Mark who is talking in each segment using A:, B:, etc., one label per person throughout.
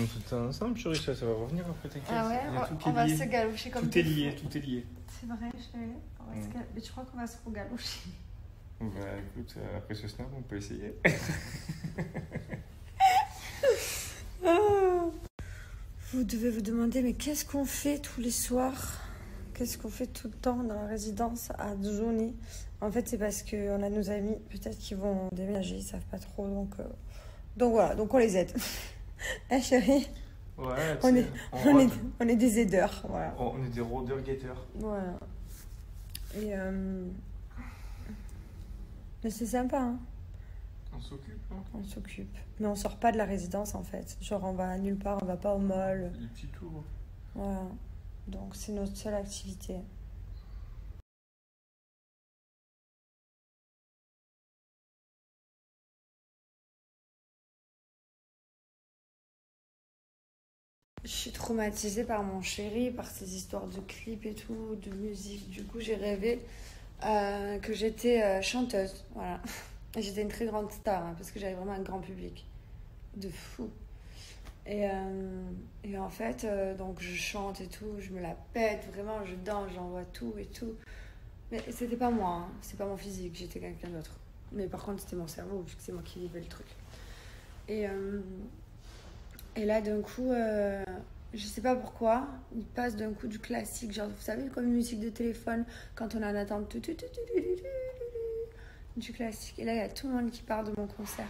A: filmons tout ensemble, chérie, ça va revenir après, t'inquiète.
B: Ah ouais, on va se galoucher comme
A: tout est lié, tout est lié.
B: C'est vrai, chérie. Mais tu crois qu'on va se regaloucher?
A: Bah écoute, après ce snap, on peut essayer.
B: Vous devez vous demander, mais qu'est-ce qu'on fait tous les soirs? Qu'est-ce qu'on fait tout le temps dans la résidence à Johnny? En fait, c'est parce qu'on a nos amis, peut-être qu'ils vont déménager, ils savent pas trop, donc voilà, donc on les aide. Hein, chérie?
A: Ouais,
B: on est des aideurs, voilà.
A: On est des rôdeurs-guetteurs.
B: Voilà. Et mais c'est sympa, hein.
A: On s'occupe, hein.
B: On s'occupe. Mais on sort pas de la résidence, en fait. Genre, on va nulle part, on va pas au mall.
A: Des petits tours.
B: Voilà. Donc, c'est notre seule activité. Je suis traumatisée par mon chéri, par ces histoires de clips et tout, de musique. Du coup, j'ai rêvé que j'étais chanteuse. Voilà. J'étais une très grande star, hein, parce que j'avais vraiment un grand public. De fou. Et en fait, donc je chante et tout, je me la pète, vraiment, je danse, j'envoie tout et tout. Mais c'était pas moi, hein, c'est pas mon physique, j'étais quelqu'un d'autre. Mais par contre, c'était mon cerveau, vu que c'est moi qui vivais le truc. Et là, d'un coup, je sais pas pourquoi, il passe d'un coup du classique, genre, vous savez, comme une musique de téléphone, quand on est en attente, du classique. Et là, il y a tout le monde qui part de mon concert.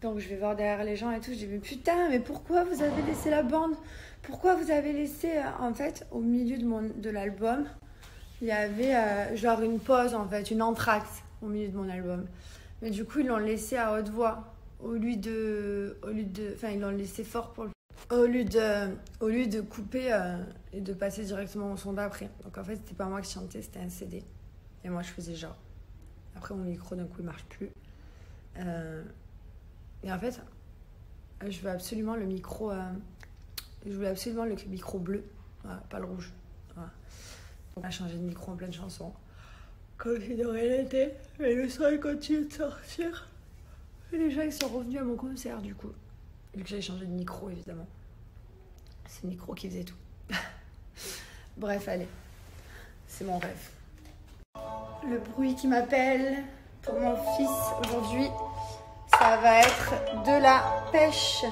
B: Donc je vais voir derrière les gens et tout, je dis mais putain, mais pourquoi vous avez laissé la bande? Pourquoi vous avez laissé... En fait, au milieu de l'album, il y avait genre une pause, en fait, une entracte au milieu de mon album. Mais du coup, ils l'ont laissé à haute voix, au lieu de... Enfin, ils l'ont laissé fort pour le... Au lieu de couper et de passer directement au son d'après. Donc en fait, c'était pas moi qui chantais, c'était un CD. Et moi, je faisais genre. Après, mon micro, d'un coup, il marche plus. Et en fait, je veux absolument le micro... je voulais absolument le micro bleu, voilà, pas le rouge. Voilà. On a changé de micro en pleine chanson. Comme si de rien n'était. Mais le son continue de sortir. Et les gens, ils sont revenus à mon concert, du coup. Vu que j'avais changé de micro, évidemment. C'est le micro qui faisait tout. Bref, allez. C'est mon rêve. Le bruit qui m'appelle pour mon fils aujourd'hui, ça va être de la pêche.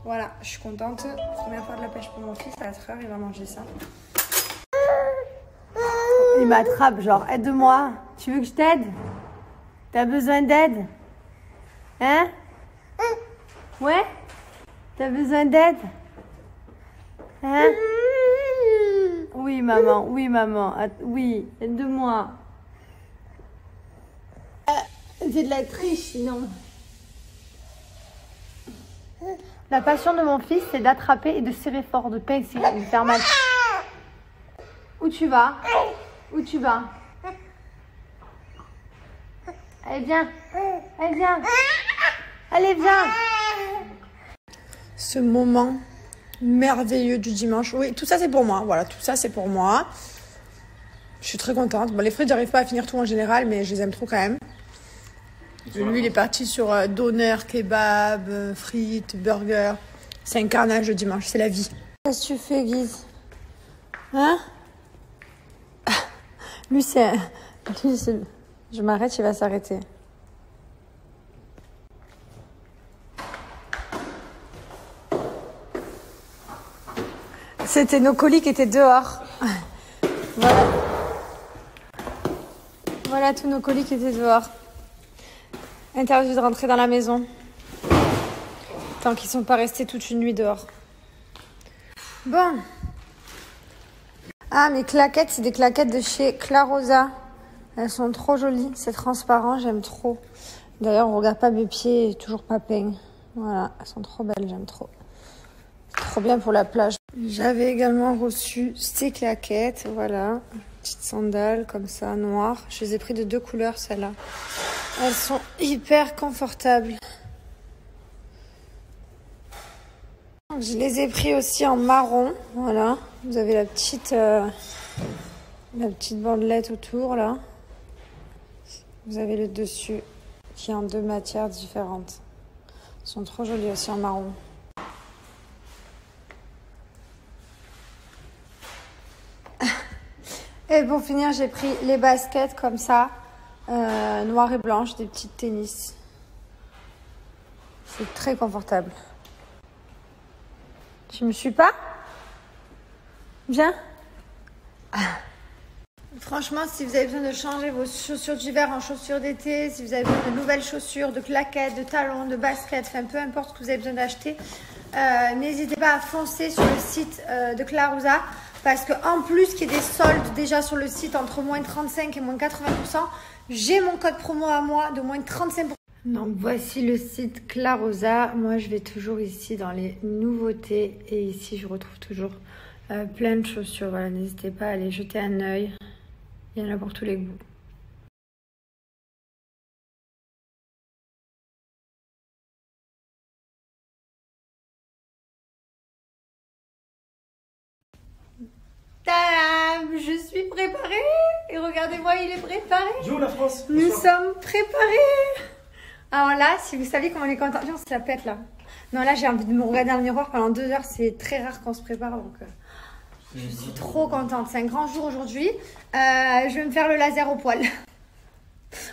B: Voilà, je suis contente. Première fois de la pêche pour mon fils, à 4h, il va manger ça. Il m'attrape, genre, aide-moi. Tu veux que je t'aide? T'as besoin d'aide? Hein? Ouais? T'as besoin d'aide? Hein? Oui, maman, oui, maman. Oui, aide-moi. C'est de la triche, sinon. La passion de mon fils, c'est d'attraper et de serrer fort, de pincer, de faire mal. Où tu vas? Où tu vas? Allez, viens. Allez, viens. Allez, viens. Ce moment merveilleux du dimanche. Oui, tout ça, c'est pour moi. Voilà, tout ça, c'est pour moi. Je suis très contente. Bon, les frites, j'arrive pas à finir tout en général, mais je les aime trop quand même. Lui, il est parti sur doner, kebab, frites, burger. C'est un carnage le dimanche, c'est la vie. Qu'est-ce que tu fais, Guise? Hein? Lui, c'est... Je m'arrête, il va s'arrêter. C'était nos colis qui étaient dehors. Voilà. Voilà tous nos colis qui étaient dehors. Interdit de rentrer dans la maison. Tant qu'ils sont pas restés toute une nuit dehors. Bon. Ah, mes claquettes, c'est des claquettes de chez Clarosa. Elles sont trop jolies. C'est transparent, j'aime trop. D'ailleurs, on regarde pas mes pieds, toujours pas peigne. Voilà, elles sont trop belles, j'aime trop. C'est trop bien pour la plage. J'avais également reçu ces claquettes, voilà. Petites sandales comme ça, noires. Je les ai pris de 2 couleurs, celles-là. Elles sont hyper confortables. Je les ai pris aussi en marron, voilà. Vous avez la petite bandelette autour, là. Vous avez le dessus qui est en 2 matières différentes. Elles sont trop jolies aussi en marron. Et pour finir, j'ai pris les baskets comme ça, noires et blanches, des petites tennis. C'est très confortable. Tu me suis pas? Viens. Franchement, si vous avez besoin de changer vos chaussures d'hiver en chaussures d'été, si vous avez besoin de nouvelles chaussures, de claquettes, de talons, de baskets, enfin peu importe ce que vous avez besoin d'acheter, n'hésitez pas à foncer sur le site de Klaruza parce qu'en plus qu'il y ait des soldes déjà sur le site entre moins 35 et moins 80%, j'ai mon code promo à moi de moins 35%. Donc voici le site Klaruza. Moi je vais toujours ici dans les nouveautés et ici je retrouve toujours plein de chaussures. Voilà, n'hésitez pas à aller jeter un œil. Il y en a pour tous les goûts. Tadam! Je suis préparée! Et regardez-moi, il est préparé!
C: Joue la France!
B: Nous sommes préparés! Alors là, si vous saviez comment on est content, on se la pète là. Non, là j'ai envie de me regarder dans le miroir pendant 2 heures, c'est très rare qu'on se prépare donc je suis trop contente. C'est un grand jour aujourd'hui. Je vais me faire le laser au poil.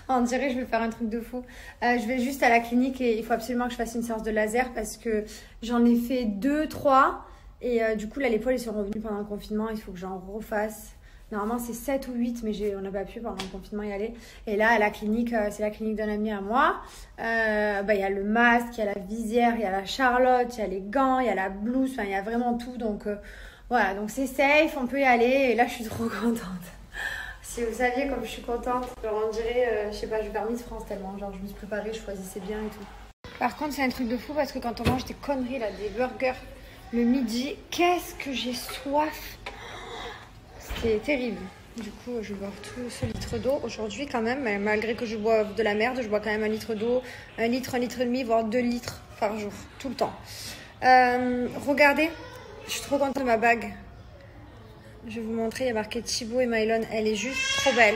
B: On dirait que je vais faire un truc de fou. Je vais juste à la clinique et il faut absolument que je fasse une séance de laser parce que j'en ai fait 2, 3 et du coup là les poils ils sont revenus pendant le confinement. Il faut que j'en refasse. Normalement c'est 7 ou 8 mais on n'a pas pu pendant le confinement y aller. Et là à la clinique, c'est la clinique d'un ami à moi. Il y a le masque, il y a la visière, il y a la Charlotte, il y a les gants, il y a la blouse, enfin il y a vraiment tout. Donc voilà, donc c'est safe, on peut y aller et là je suis trop contente. Si vous saviez comme je suis contente, genre on dirait, je sais pas, je vais faire Miss France tellement, genre je me suis préparée, je choisissais bien et tout. Par contre c'est un truc de fou parce que quand on mange des conneries là, des burgers le midi, qu'est-ce que j'ai soif! C'était terrible. Du coup je bois tout ce litre d'eau aujourd'hui quand même, malgré que je bois de la merde, je bois quand même 1 litre d'eau, 1 litre et demi, voire 2 litres par jour, tout le temps. Regardez, je suis trop contente de ma bague. Je vais vous montrer, il y a marqué Thibaut et Mylon. Elle est juste trop belle.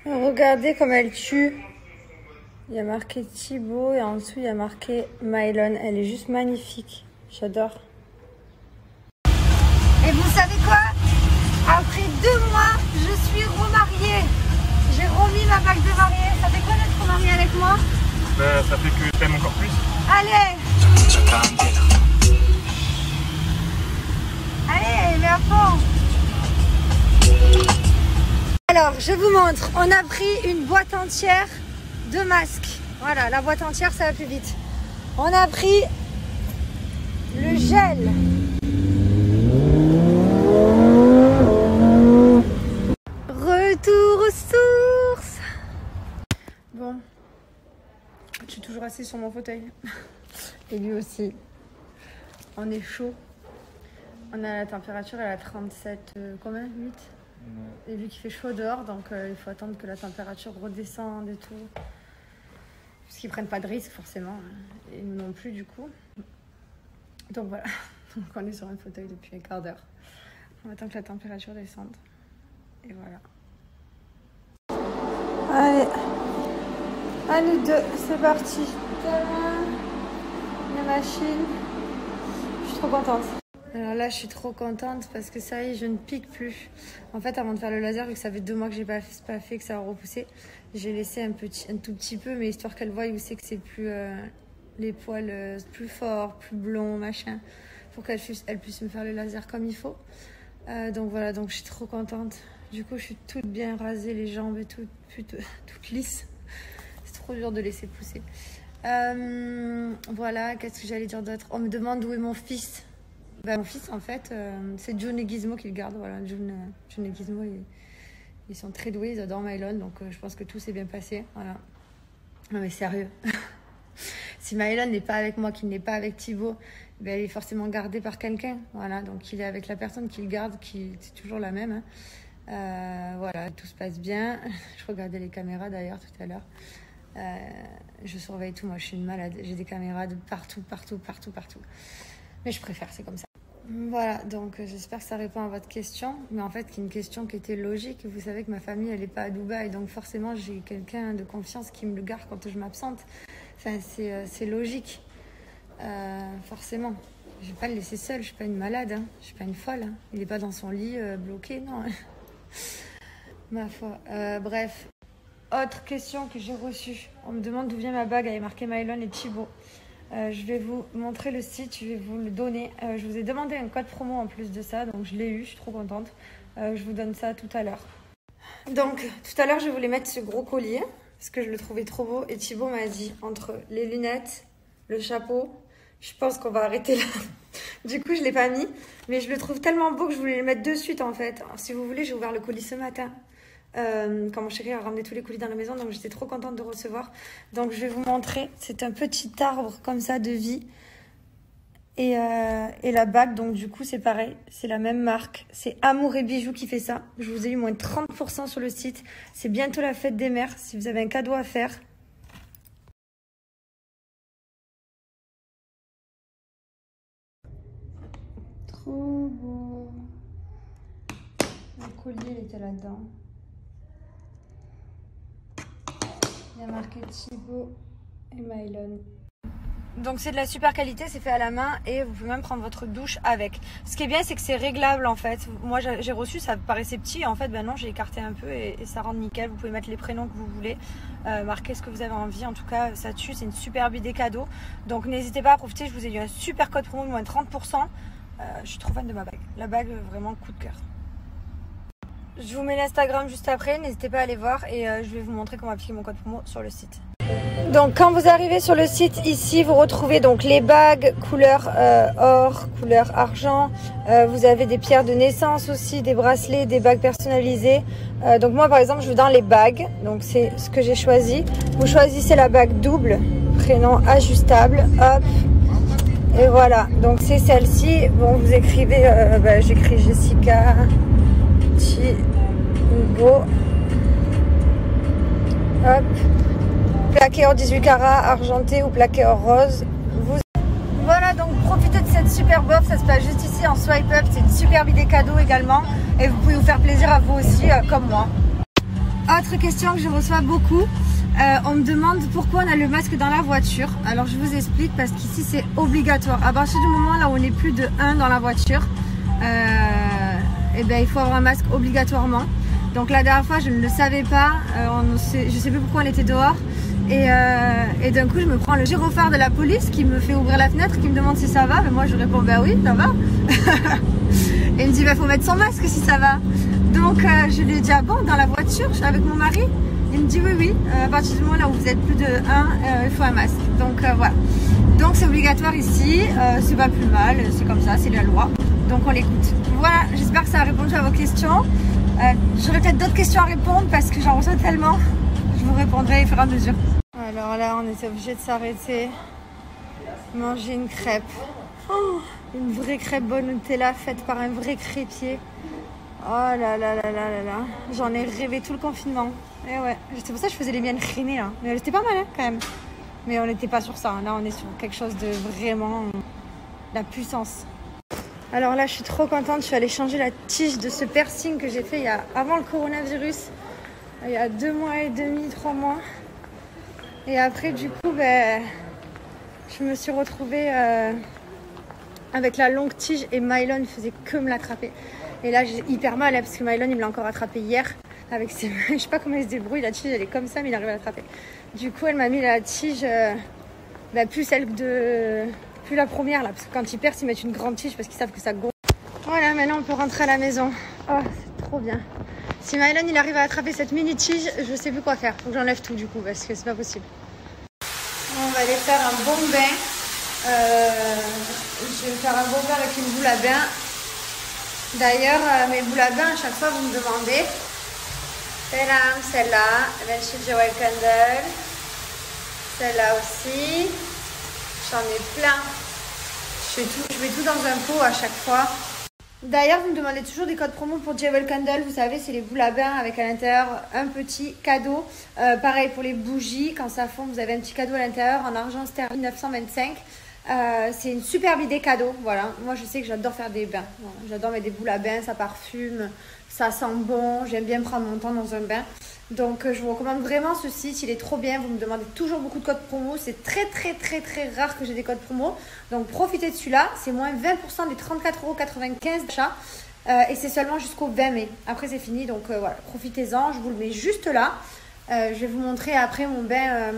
B: Regardez comme elle tue. Il y a marqué Thibaut et en dessous il y a marqué Mylon. Elle est juste magnifique. J'adore. Et vous savez quoi? Après 2 mois, je suis remariée. J'ai remis ma bague de mariée. Ça fait quoi d'être remariée avec moi?
A: Ça fait que t'aimes encore plus.
B: Allez! Allez, mais à fond! Alors, je vous montre. On a pris une boîte entière de masques. Voilà, la boîte entière, ça va plus vite. On a pris le gel. Retour aux sources. Bon, je suis toujours assise sur mon fauteuil. Et lui aussi. On est chaud. On a la température, elle est à 37, combien? 8? Ouais. Et vu qu'il fait chaud dehors, donc il faut attendre que la température redescende et tout. Parce qu'ils prennent pas de risque forcément. Et nous non plus du coup. Donc voilà. Donc on est sur un fauteuil depuis un quart d'heure. On attend que la température descende. Et voilà. Allez. À nous deux, c'est parti. La machine. Je suis trop contente. Alors là, je suis trop contente parce que ça y est, je ne pique plus. En fait, avant de faire le laser, vu que ça fait 2 mois que j'ai pas fait, que ça a repoussé, j'ai laissé un tout petit peu, mais histoire qu'elle voie où c'est que c'est plus les poils plus forts, plus blonds, machin, pour qu'elle puisse me faire le laser comme il faut. Donc voilà, donc je suis trop contente. Du coup, je suis toute bien rasée, les jambes et tout, toute lisse. C'est trop dur de laisser pousser. Voilà, qu'est-ce que j'allais dire d'autre? On me demande où est mon fils. Mon fils, en fait, c'est June et Gizmo qui le gardent. Voilà, June et Gizmo, ils sont très doués, ils adorent Mylon, donc je pense que tout s'est bien passé. Voilà. Non mais sérieux. Si Mylon n'est pas avec moi, qu'il n'est pas avec Thibaut, ben, il est forcément gardé par quelqu'un. Voilà, donc il est avec la personne qui le garde, c'est toujours la même. Hein. Voilà, tout se passe bien. Je regardais les caméras d'ailleurs tout à l'heure. Je surveille tout, moi je suis une malade. J'ai des caméras de partout. Mais je préfère, c'est comme ça. Voilà, donc j'espère que ça répond à votre question. Mais en fait, c'est une question qui était logique. Vous savez que ma famille, elle n'est pas à Dubaï. Donc forcément, j'ai quelqu'un de confiance qui me le garde quand je m'absente. Enfin, c'est logique. Forcément. Je ne vais pas le laisser seul. Je ne suis pas une malade. Hein. Je ne suis pas une folle. Hein. Il n'est pas dans son lit bloqué, non. Ma foi. Bref. Autre question que j'ai reçue. On me demande d'où vient ma bague. Elle est marquée Mylon et Thibaut. Je vais vous montrer le site. Je vais vous le donner. Je vous ai demandé un code promo en plus de ça. Donc je l'ai eu. Je suis trop contente. Je vous donne ça tout à l'heure. Donc tout à l'heure, je voulais mettre ce gros collier. Parce que je le trouvais trop beau. Et Thibaut m'a dit, entre les lunettes, le chapeau, je pense qu'on va arrêter là. Du coup, je ne l'ai pas mis. Mais je le trouve tellement beau que je voulais le mettre de suite en fait. Alors, si vous voulez, j'ai ouvert le colis ce matin. Quand mon chéri a ramené tous les colis dans la maison, donc j'étais trop contente de recevoir. Donc je vais vous montrer, c'est un petit arbre comme ça de vie et la bague, donc du coup c'est pareil, c'est la même marque, c'est Amour et Bijoux qui fait ça. Je vous ai eu moins 30% sur le site. C'est bientôt la fête des mères, si vous avez un cadeau à faire. Trop beau. Le collier il était là-dedans. Il y a marqué Thibaut et Mylon. Donc c'est de la super qualité, c'est fait à la main et vous pouvez même prendre votre douche avec. Ce qui est bien, c'est que c'est réglable en fait. Moi j'ai reçu, ça paraissait petit, en fait ben non, j'ai écarté un peu et ça rend nickel. Vous pouvez mettre les prénoms que vous voulez, marquer ce que vous avez envie. En tout cas ça tue, c'est une superbe idée cadeau. Donc n'hésitez pas à profiter, je vous ai eu un super code promo de moins 30%. Je suis trop fan de ma bague. La bague vraiment coup de cœur. Je vous mets l'Instagram juste après, n'hésitez pas à aller voir et je vais vous montrer comment appliquer mon code promo sur le site. Donc quand vous arrivez sur le site ici, vous retrouvez donc les bagues couleur or, couleur argent. Vous avez des pierres de naissance aussi, des bracelets, des bagues personnalisées. Donc moi par exemple je vais dans les bagues, donc c'est ce que j'ai choisi. Vous choisissez la bague double, prénom ajustable, hop. Et voilà, donc c'est celle-ci. Bon, vous écrivez, j'écris Jessica, Thibaut, hop, plaqué en 18 carats, argenté ou plaqué en rose. Voilà, donc profitez de cette superbe offre, ça se passe juste ici en swipe up, c'est une superbe idée cadeau également. Et vous pouvez vous faire plaisir à vous aussi, comme moi. Autre question que je reçois beaucoup, on me demande pourquoi on a le masque dans la voiture. Alors je vous explique, parce qu'ici c'est obligatoire. À partir du moment là où on est plus de 1 dans la voiture, il faut avoir un masque obligatoirement. Donc la dernière fois je ne le savais pas, je ne sais plus pourquoi on était dehors. Et d'un coup je me prends le gyrophare de la police qui me fait ouvrir la fenêtre, qui me demande si ça va. Mais moi je réponds bah oui ça va. Et il me dit bah faut mettre son masque si ça va. Donc je lui ai dit ah bon, dans la voiture, je suis avec mon mari. Il me dit oui, à partir du moment là où vous êtes plus de 1, il faut un masque. Donc voilà. Donc c'est obligatoire ici, c'est pas plus mal, c'est comme ça, c'est la loi. Donc on l'écoute. Voilà, j'espère que ça a répondu à vos questions. J'aurais peut-être d'autres questions à répondre parce que j'en reçois tellement. Je vous répondrai au fur et à mesure. Alors là, on était obligé de s'arrêter, manger une crêpe. Oh, une vraie crêpe bonne Nutella faite par un vrai crêpier. Oh là là là là là là. J'en ai rêvé tout le confinement. Et ouais, c'est pour ça que je faisais les miennes crimées là. Mais elles étaient pas mal hein, quand même. Mais on n'était pas sur ça. Là, on est sur quelque chose de vraiment la puissance. Alors là, je suis trop contente. Je suis allée changer la tige de ce piercing que j'ai fait avant le coronavirus. Il y a 2 mois et demi, 3 mois. Et après, du coup, je me suis retrouvée avec la longue tige et Mylon ne faisait que me l'attraper. Et là, j'ai hyper mal hein, parce que Mylon, il me l'a encore attrapé hier avec ses mains. Je sais pas comment il se débrouille. La tige, elle est comme ça, mais il arrive à l'attraper. Du coup, elle m'a mis la tige, plus la première là, parce que quand ils percent, ils mettent une grande tige parce qu'ils savent que ça gonfle. Voilà, maintenant on peut rentrer à la maison. Oh, c'est trop bien. Si Mylon il arrive à attraper cette mini tige, je sais plus quoi faire. Faut que j'enlève tout du coup parce que c'est pas possible. On va aller faire un bon bain. Je vais faire un bon bain avec une boule à bain. D'ailleurs, mes boules à bain, à chaque fois vous me demandez. Celle-là, la chez Jewel Candle. Celle-là aussi. J'en ai plein. Je mets tout dans un pot à chaque fois. D'ailleurs, vous me demandez toujours des codes promo pour Jewel Candle. Vous savez, c'est les boules à bain avec à l'intérieur un petit cadeau. Pareil pour les bougies. Quand ça fond, vous avez un petit cadeau à l'intérieur en argent sterling 925. C'est une superbe idée cadeau. Voilà. Moi, je sais que j'adore faire des bains. Voilà. J'adore mettre des boules à bain. Ça parfume. Ça sent bon. J'aime bien prendre mon temps dans un bain. Donc, je vous recommande vraiment ce site. Il est trop bien. Vous me demandez toujours beaucoup de codes promo. C'est très, très, très, très rare que j'ai des codes promo. Donc, profitez de celui-là. C'est moins 20% des 34,95 € d'achat. Et c'est seulement jusqu'au 20 mai. Après, c'est fini. Donc voilà, profitez-en. Je vous le mets juste là. Je vais vous montrer après mon bain.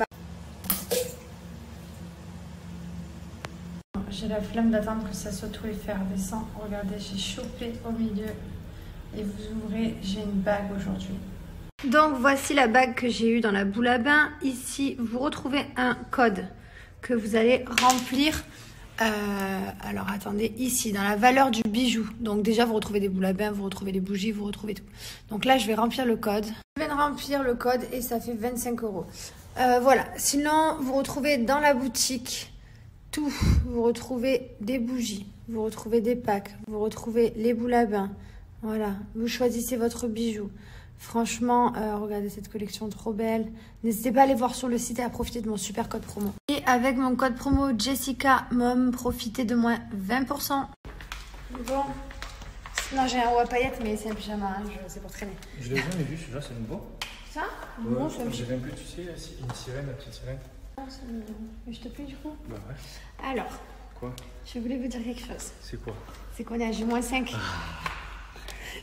B: J'ai la flemme d'attendre que ça s'auto-effervescent. Regardez, j'ai chopé au milieu. Et vous ouvrez, j'ai une bague aujourd'hui. Donc voici la bague que j'ai eue dans la boule à bain. Ici, vous retrouvez un code que vous allez remplir. Alors attendez, ici, dans la valeur du bijou. Donc déjà, vous retrouvez des boules à bain, vous retrouvez des bougies, vous retrouvez tout. Donc là, je vais remplir le code. Je viens de remplir le code et ça fait 25 €. Voilà. Sinon, vous retrouvez dans la boutique tout. Vous retrouvez des bougies, vous retrouvez des packs, vous retrouvez les boules à bain. Voilà. Vous choisissez votre bijou. Franchement, regardez cette collection trop belle. N'hésitez pas à aller voir sur le site et à profiter de mon super code promo. Et avec mon code promo Jessica Mom, profitez de moins 20%. Bon. Non, j'ai un haut à paillettes, mais c'est un pyjama, hein, c'est pour traîner.
A: Je l'ai jamais vu, celui-là, c'est nouveau.
B: Ça
A: Ouais,
B: non, ça me...
A: j'ai même plus, tu sais, une sirène, la petite sirène.
B: Non, c'est mignon. Mais je te plaît du coup.
A: Bah ouais.
B: Alors,
A: quoi?
B: Je voulais vous dire quelque chose.
A: C'est quoi?
B: C'est qu'on est à J-5.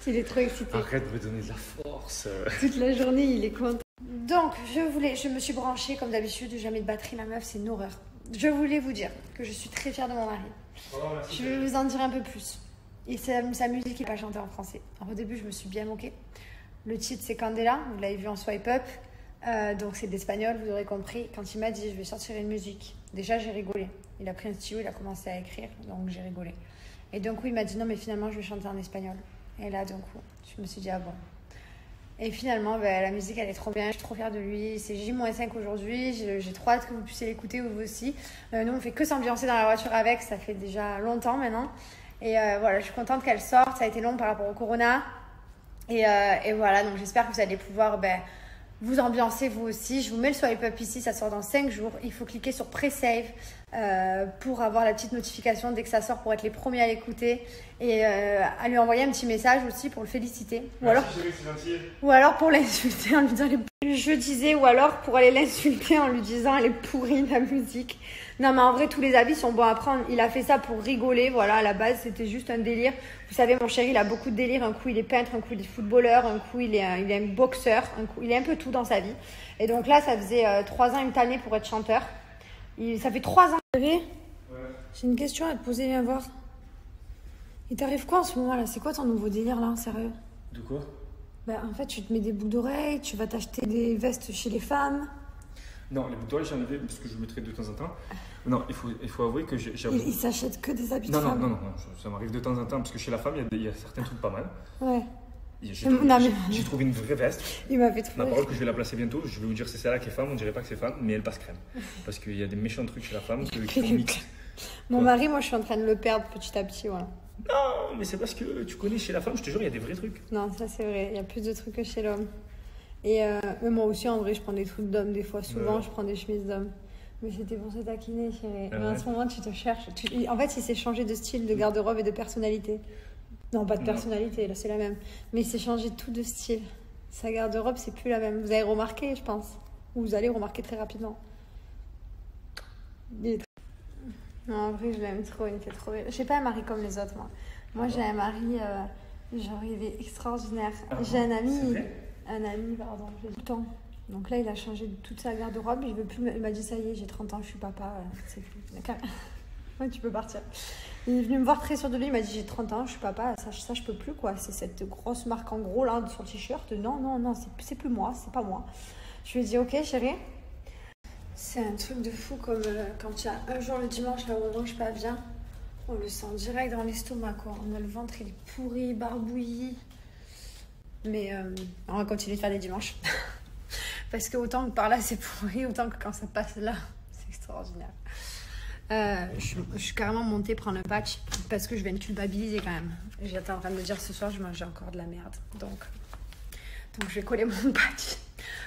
B: Il est trop excité.
A: Arrête de me donner de la force.
B: Toute la journée, il est content. Donc, je me suis branchée comme d'habitude, jamais de batterie, la meuf, c'est une horreur. Je voulais vous dire que je suis très fière de mon mari.
A: Oh,
B: je vais vous en dire un peu plus. Et sa musique, il n'est pas chantée en français. Alors, au début, je me suis bien moquée. Le titre, c'est Candela, vous l'avez vu en swipe up. Donc, c'est d'espagnol, vous aurez compris. Quand il m'a dit, je vais sortir une musique, déjà, j'ai rigolé. Il a pris un stylo, il a commencé à écrire, donc j'ai rigolé. Et d'un coup, il m'a dit, non, mais finalement, je vais chanter en espagnol. Et là, d'un coup, je me suis dit, ah bon. Et finalement, la musique, elle est trop bien. Je suis trop fière de lui. C'est J-5 aujourd'hui. J'ai trop hâte que vous puissiez l'écouter, vous aussi. Nous, on fait que s'ambiancer dans la voiture avec. Ça fait déjà longtemps maintenant. Et voilà, je suis contente qu'elle sorte. Ça a été long par rapport au corona. Et voilà, donc j'espère que vous allez pouvoir vous ambiancer vous aussi. Je vous mets le swipe up ici. Ça sort dans 5 jours. Il faut cliquer sur Pré-Save pour avoir la petite notification dès que ça sort pour être les premiers à l'écouter. Et à lui envoyer un petit message aussi pour le féliciter. Ou alors pour l'insulter en lui disant je disais, ou alors pour aller l'insulter en lui disant elle est pourrie la musique. Non mais en vrai tous les avis sont bons à prendre. Il a fait ça pour rigoler, voilà, à la base c'était juste un délire. Vous savez mon chéri il a beaucoup de délire, un coup il est peintre, un coup il est footballeur, un coup il est un boxeur, un coup il est un peu tout dans sa vie. Et donc là ça faisait 3 ans il me tannait pour être chanteur. Ça fait 3 ans. Ouais. J'ai une question à te poser, viens voir. Il t'arrive quoi en ce moment là? C'est quoi ton nouveau délire là, sérieux?
A: De quoi?
B: En fait, tu te mets des boucles d'oreilles, tu vas t'acheter des vestes chez les femmes.
A: Non, les boucles d'oreilles, j'en avais parce que je mettrais de temps en temps. Non, il faut avouer que j'avoue.
B: Il s'achète que des habits de femme.
A: Non, ça m'arrive de temps en temps parce que chez la femme, il y a certains trucs pas mal.
B: Ouais.
A: J'ai trouvé une vraie veste.
B: Il m'a fait trop.
A: Ma parole que je vais la placer bientôt. Je vais vous dire c'est celle-là qui est femme, on dirait pas que c'est femme, mais elle passe crème. Parce qu'il y a des méchants trucs chez la femme qui font mix.
B: Mon mari, moi, je suis en train de le perdre petit à petit, voilà.
A: Non, mais c'est parce que tu connais chez la femme, je te jure, il y a des vrais trucs.
B: Non, ça c'est vrai, il y a plus de trucs que chez l'homme. Et moi aussi, en vrai, je prends des trucs d'homme des fois. Souvent, je prends des chemises d'homme. Mais c'était pour se taquiner, chérie. Mais en ce moment, tu te cherches. En fait, il s'est changé de style, de garde-robe et de personnalité. Non, pas de personnalité, là, c'est la même. Mais il s'est changé tout de style. Sa garde-robe, c'est plus la même. Vous avez remarqué, je pense. Ou vous allez remarquer très rapidement. Non, en vrai, je l'aime trop, il me fait trop rire. J'ai pas un mari comme les autres, moi. Moi, j'ai un mari, genre, il est extraordinaire. J'ai un ami, pardon, j'ai tout le temps. Donc là, il a changé toute sa garde-robe. Il veut plus. Il m'a dit, ça y est, j'ai 30 ans, je suis papa. C'est plus. Ouais, tu peux partir. Il est venu me voir très sûr de lui. Il m'a dit, j'ai 30 ans, je suis papa. Ça, je peux plus, quoi. C'est cette grosse marque en gros, là, sur le t-shirt. Non, c'est plus moi, c'est pas moi. Je lui ai dit, ok, chérie. C'est un truc de fou, comme quand il y a un jour le dimanche, là où on mange pas bien, on le sent direct dans l'estomac, quoi. On a le ventre, il est pourri, barbouilli. Mais on va continuer de faire des dimanches. Parce que autant que par là, c'est pourri, autant que quand ça passe là, c'est extraordinaire. Je suis carrément montée prendre un patch parce que je vais me culpabiliser quand même. J'étais en train de me dire ce soir, je mangeais encore de la merde. Donc je vais coller mon patch.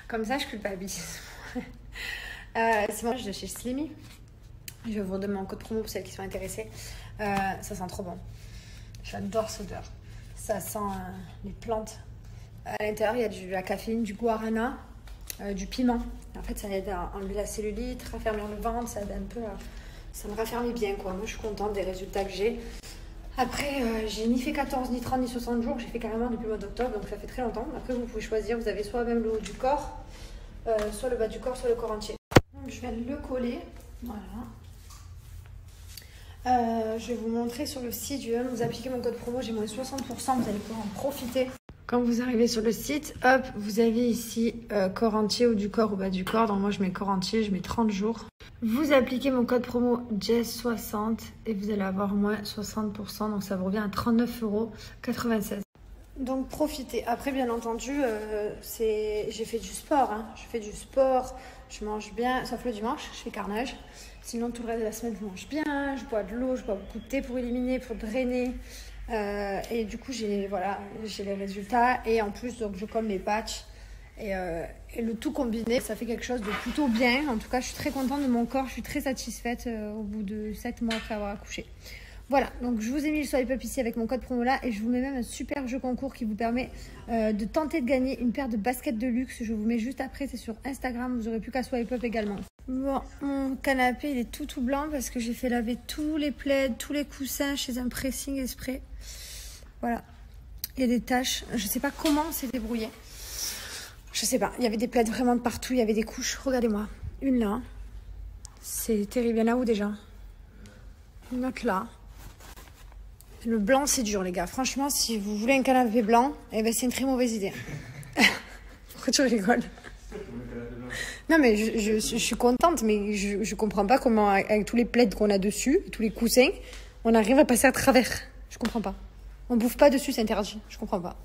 B: Comme ça, je culpabilise. C'est moi, je de chez Slimy. Je vais vous redonner mon code promo pour celles qui sont intéressées. Ça sent trop bon. J'adore cette odeur. Ça sent les plantes. À l'intérieur, il y a de la caféine, du guarana, du piment. En fait, ça aide à enlever la cellulite, raffermir le ventre. Ça aide un peu ça me raffermit bien, quoi. Moi, je suis contente des résultats que j'ai. Après, j'ai ni fait 14, ni 30, ni 60 jours. J'ai fait carrément depuis le mois d'octobre, donc ça fait très longtemps. Après, vous pouvez choisir. Vous avez soit même le haut du corps, soit le bas du corps, soit le corps entier. Donc, je vais le coller. Voilà. Je vais vous montrer sur le site. Je vais même vous appliquer mon code promo. J'ai moins 60%. Vous allez pouvoir en profiter. Quand vous arrivez sur le site, hop, vous avez ici corps entier ou du corps ou bas du corps. Donc moi, je mets corps entier. Je mets 30 jours. Vous appliquez mon code promo Jess60 et vous allez avoir moins 60%. Donc ça vous revient à 39,96 €. Donc profitez. Après, bien entendu, j'ai fait du sport. Hein. Je fais du sport. Je mange bien, sauf le dimanche. Je fais carnage. Sinon, tout le reste de la semaine, je mange bien. Je bois de l'eau. Je bois beaucoup de thé pour éliminer, pour drainer. Et du coup, j'ai les résultats. Et en plus, donc, je colle mes patchs. Et le tout combiné, ça fait quelque chose de plutôt bien. En tout cas, je suis très contente de mon corps. Je suis très satisfaite au bout de 7 mois après avoir accouché. Voilà, donc je vous ai mis le swipe up ici avec mon code promo là. Et je vous mets même un super jeu concours qui vous permet de tenter de gagner une paire de baskets de luxe. Je vous mets juste après, c'est sur Instagram. Vous n'aurez plus qu'à swipe up également. Bon, mon canapé, il est tout blanc parce que j'ai fait laver tous les plaids, tous les coussins chez un pressing exprès. Voilà, il y a des taches. Je sais pas comment c'est débrouillé. Je sais pas, il y avait des plaids vraiment de partout, il y avait des couches. Regardez-moi, une là. C'est terrible, il y en a où déjà? Une autre là. Le blanc, c'est dur, les gars. Franchement, si vous voulez un canapé blanc, eh ben, c'est une très mauvaise idée. Pourquoi tu rigoles? Non, mais je suis contente, mais je comprends pas comment, avec tous les plaids qu'on a dessus, tous les coussins, on arrive à passer à travers. Je comprends pas. On bouffe pas dessus, c'est interdit. Je comprends pas.